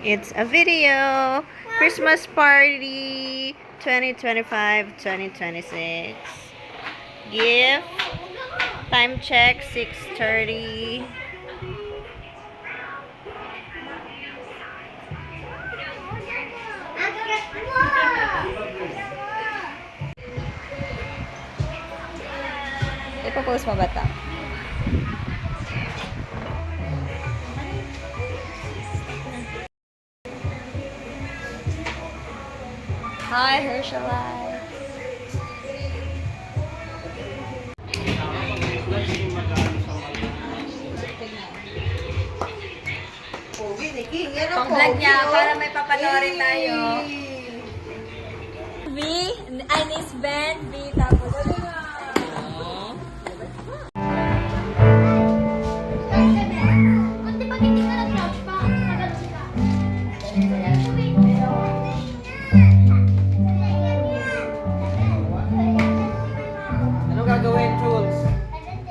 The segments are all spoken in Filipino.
It's a video. Christmas party 2025-2026. Gift. Time check 6:30. Ipopost mo ba ito? Hi, Herschelite. Pang-vlog niya para may papanoorin tayo. V, Anis Ben, V, tapos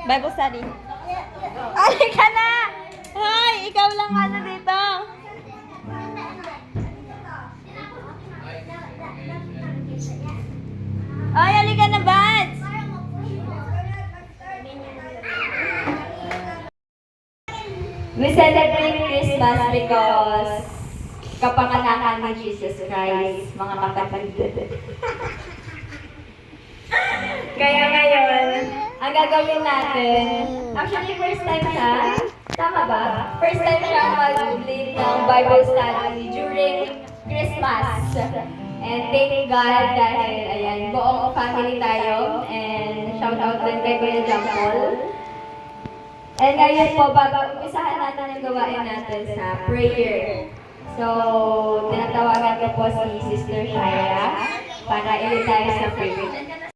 Bible study. Ay, ka na! Hoy, ikaw lang ano dito. Ay, halika na, Bads! We celebrate Christmas because kapanganakan ni Jesus Christ, mga kapatid. Kaya ngayon, ang gagawin natin, actually first time siya, tama ba? First time siya mag-lead ng Bible study during Christmas. And thank God dahil, ayan, buong family tayo. And shout out din kay Kuya Jampol. And ngayon po, bago umpisahan natin ang gawain natin sa prayer. So, tinatawagan ko po si Sister Shaira para ilid tayo sa prayer.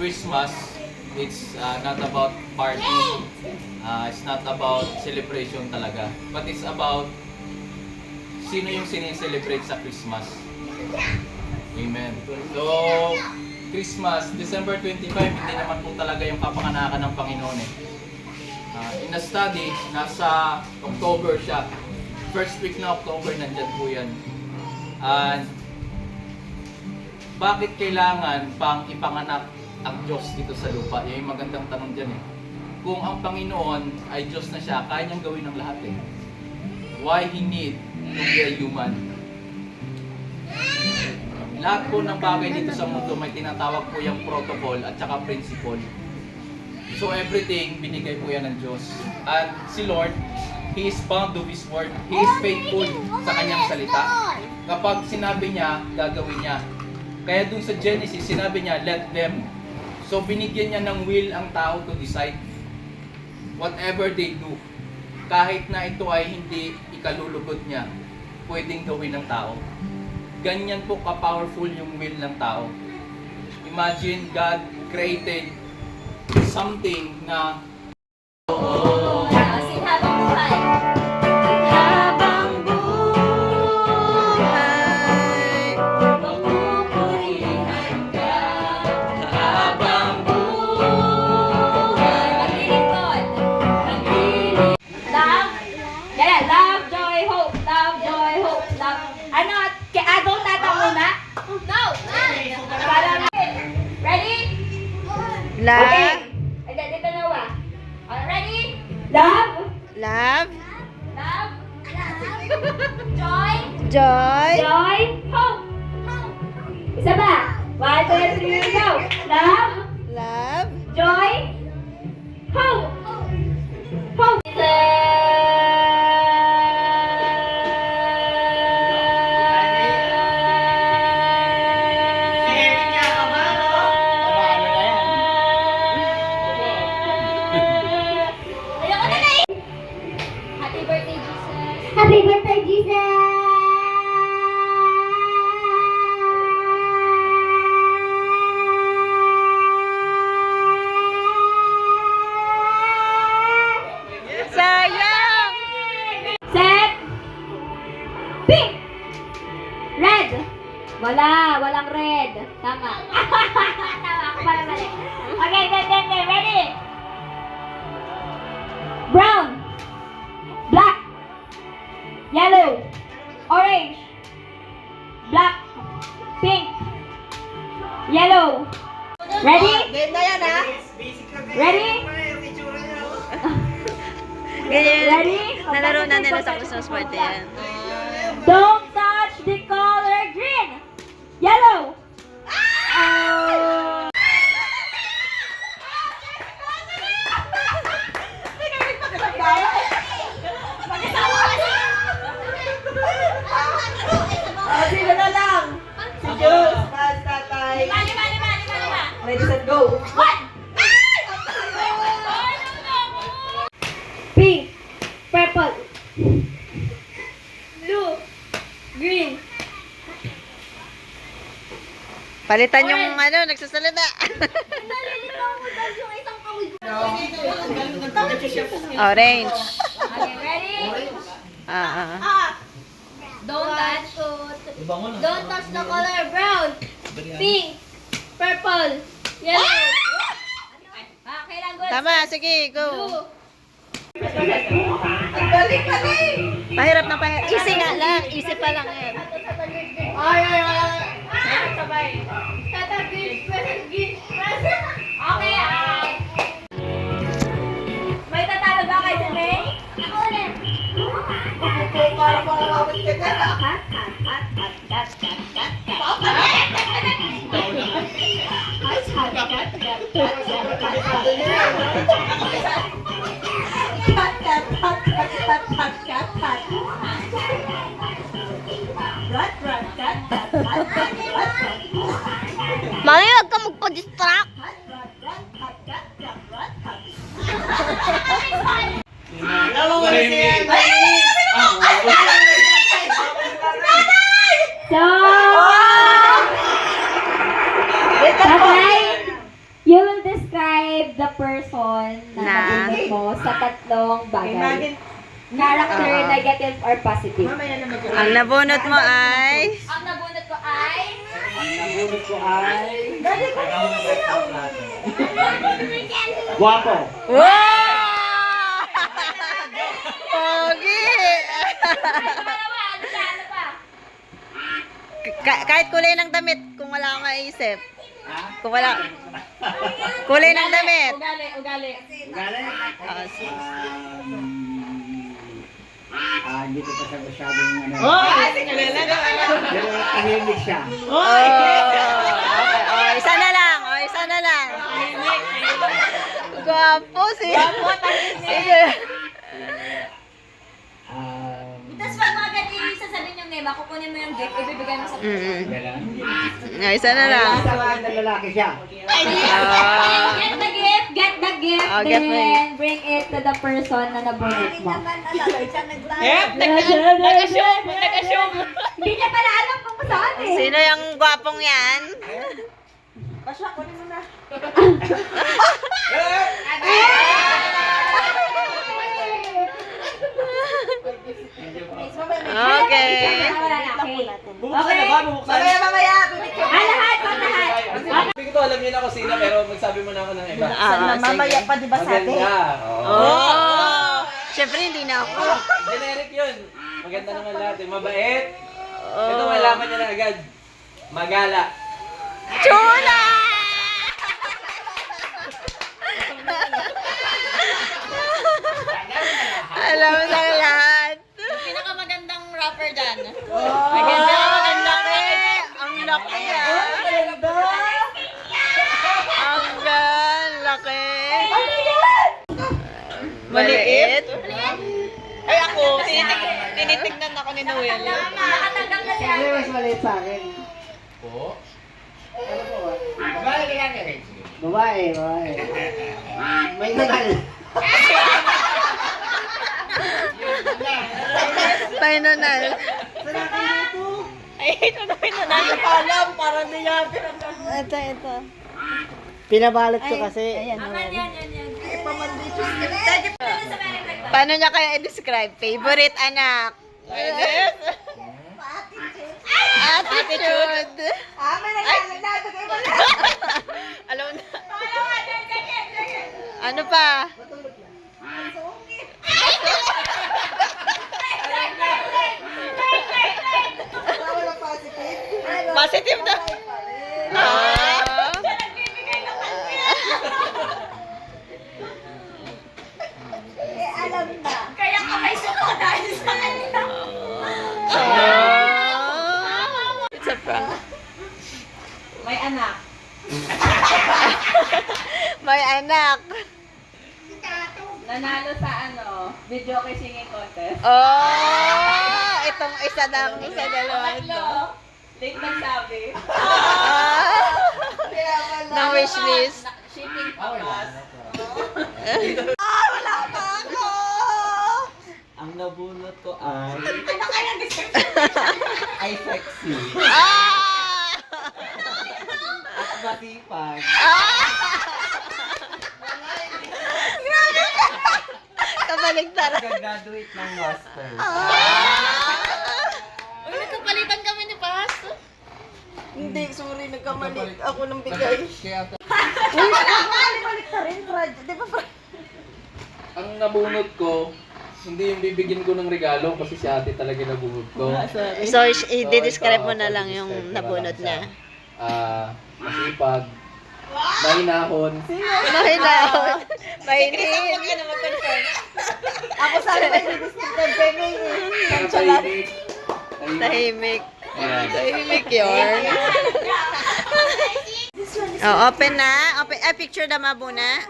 Christmas, it's not about party, it's not about celebration talaga, but it's about sino yung sineselebrate sa Christmas. Amen. So, Christmas, December 25, hindi naman po talaga yung kapanganakan ng Panginoon eh. In a study, nasa October siya. First week na October, nandyan po yan. And, bakit kailangan pang ipanganak ang Diyos dito sa lupa? Yan yung magandang tanong dyan eh. Kung ang Panginoon ay Diyos na siya, kaya niyang gawin ang lahat eh. Why He need to be a human? Lahat po ng bagay dito sa mundo may tinatawag po yung protocol at saka principle. So everything, binigay po yan ng Diyos. At si Lord, He is bound to His word. He is faithful sa kanyang salita. Kapag sinabi niya, gagawin niya. Kaya dun sa Genesis, sinabi niya, let them. So binigyan niya ng will ang tao to decide whatever they do. Kahit na ito ay hindi ikalulugod niya, pwedeng gawin ng tao. Ganyan po ka-powerful yung will ng tao. Imagine God created something na Love. Okay. Dito na wa. Ready? Love. Love. Love. Joy. Joy. Joy. Hope. Isa pa. 1, 2, 3, go. Love. Love. Joy. Hope. Hope. Happy birthday, Jesus! Wala, walang red. Tama. Tama, ako pala mali. Okay, then, ready? Brown, black, yellow, orange, black, pink, yellow. Ready? Game na yan, ha? Ready? Ganyan. Ready? Nalaro na nila sa Christmas party yan. Don't touch the color green, yellow. Sino na lang? Si Jules, Paz, Tatay. Ready, set, go. Pink, purple, blue, green. Palitan yung ano, nagsasalita. Orange. Okay, ready? Don't touch the color brown, pink, purple, yellow. Kailan good? Tama, sige, go. Blue. Pahirap na pahirap. Easy nga lang, easy pa lang yan. Sabay. Tata, green, green. Okay, may tatalo ba kayo sa May? Ako ulit. Para makakawit ka na. Mami, huwag ka magpa-distract. So, Tatay, you will describe the person na nabunod mo sa tatlong bagay. Character, Oo. negative, or positive. Ang nabunot mo ay... Ang nabunod ko ay... Guwapo. Wow! Pogi! Ano pa? Kahit kulay ng damit, kung wala akong maisip. Kung wala... Kulay ng damit. Ugali. Galing? Oh, sige. Hindi ko pa siya masyadong ano. Pero Oh! tahimik siya. Oh, okay. Oh, isa na lang. Oh, isa na lang. Gwapo siya. Sige. Tapos pag mga agad sasabihin yung name, kukunin mo yung gift, ibibigay mo sa Galing? Oh, isa na lang. Sabihin na lalaki siya. Oh. Get the gift, Oh, get mo then bring it to the person na nabunod mo. Hindi niya pala alam kung saan eh. Sino yung gwapong yan? Pasya, kunin mo na. Okay. Bubuksan na ba? Bubuksan na. Mamaya. Lahat. Hindi ko to alam yun ako sino, pero magsabi mo na ako ng iba. Mamaya pa, di ba sabi? Maganda. Oh. Siyempre, hindi na ako. Generic yun. Maganda naman lahat. Eh. Mabait. Ito malaman niya na agad. Magala. Chula! Alam mo na lahat. Pinakamagandang rapper dyan. Maganda, ang laki. Ang laki ah. Ang laki. Maliit? Ay ako, tinitignan ako ni Noel. Nakatanggap na siya. Hindi mas maliit sa akin. Po. Babae. May tagal. Final. Ay, ito na final. Alam, parang di niya. Ito. Pinabalot ko kasi. Yan. Paano niya kaya i-describe? Favorite anak. Attitude. May nagkala na. Bigay mo na. Alam na. Ano pa? Wala positive. Positive na. Ah. Alam na. Kaya ka may suko dahil sa kanya. Ah. It's a prank. May anak. May anak. Nanalo sa video kay singing contest. Oh, itong isa lang sa dalawa ito. Late nagsabi. Ah. Kaya wala. Ng wish list. Shipping papas. Ang nabunot ko ay... ay sexy. Ah! At matipag. Kabaligtaran. Nag-graduate ng master. Uy, nagkapalitan kami ni Pas. Hindi, sorry, nagkamali. Ako nang bigay. Kaya Balik ka rin, Brad. Di ba, Brad? ang nabunot ko, hindi yung bibigyan ko ng regalo kasi si ate talaga nabunot ko. So, i-describe ito, mo na lang yung i-describe ko na nabunot lang siya. niya. Masipag, mahinahon, Mahinahon. Mainit. Ako sana may i-describe kay May. tahimik. Tahimik. Ayan. Tahimik yun. Oh, open na. Open. Ay, picture na mabuna.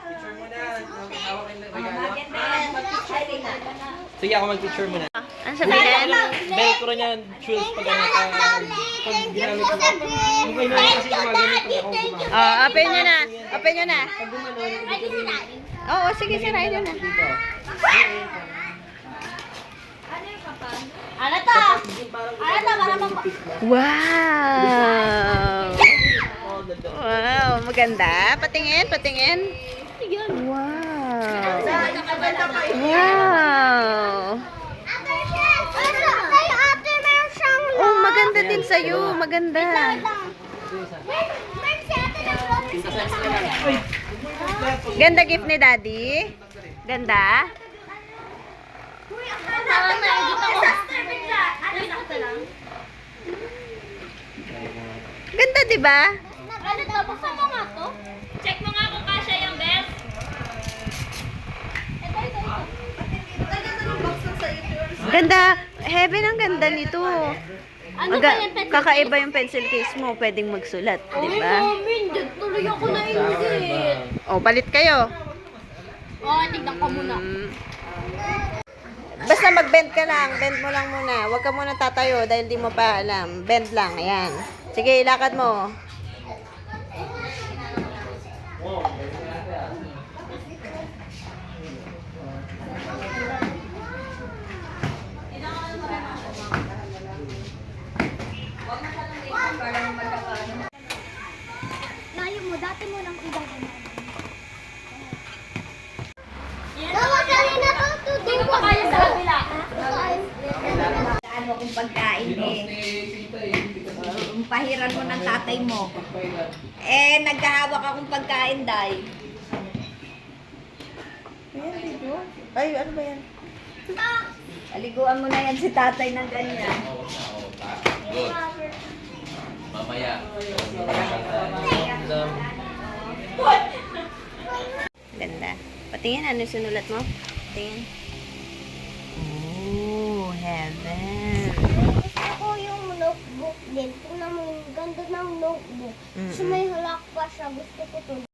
Sige, ako mag-picture muna. Ano sabihin? Velcro niya, shoes pag ano ka. Pag ginamit mo. Yung kayo naman kasi gumagamit pag ako gumagamit. Oh, open nyo na. Open nyo na. Pag gumanon, ibig sabihin. Oo, sige, sirain nyo na. Dito. Ano to? Ano to? Para mag... Wow! Oh, dito. Wow, maganda. Patingin, patingin. Wow! Wow! Oh, maganda din sa'yo. Maganda. Ganda gift ni Daddy. Ganda. Ganda, di ba? Ano to? Buksan mo nga to. Check mo nga kung kasya yung best. Ganda. Heaven, ang ganda nito. Ano ba yan? Kakaiba yung pencil case mo. Pwedeng magsulat, di ba? Tuloy ako na ingit. O, palit kayo. Oh, tignan ko muna. Basta mag-bend ka lang. Bend mo lang muna. Huwag ka muna tatayo dahil di mo pa alam. Bend lang. Ayan. Sige, ilakad mo. Layo mo, dati mo lang igagawin. Hindi ko pa kaya sa kabila. Ano kung pagkain pahiran mo ng tatay mo. Naghahawak akong pagkain, day. Ay, ano ba yan? Aliguan mo na yan si tatay ng ganyan. Good. Mamaya. Ganda. Patingin, ano yung sinulat mo? Patingin. Oh, heaven. Ako yung notebook din. Tingnan mo yung ganda ng notebook. Mm-mm. So may halak pa siya. Gusto ko to.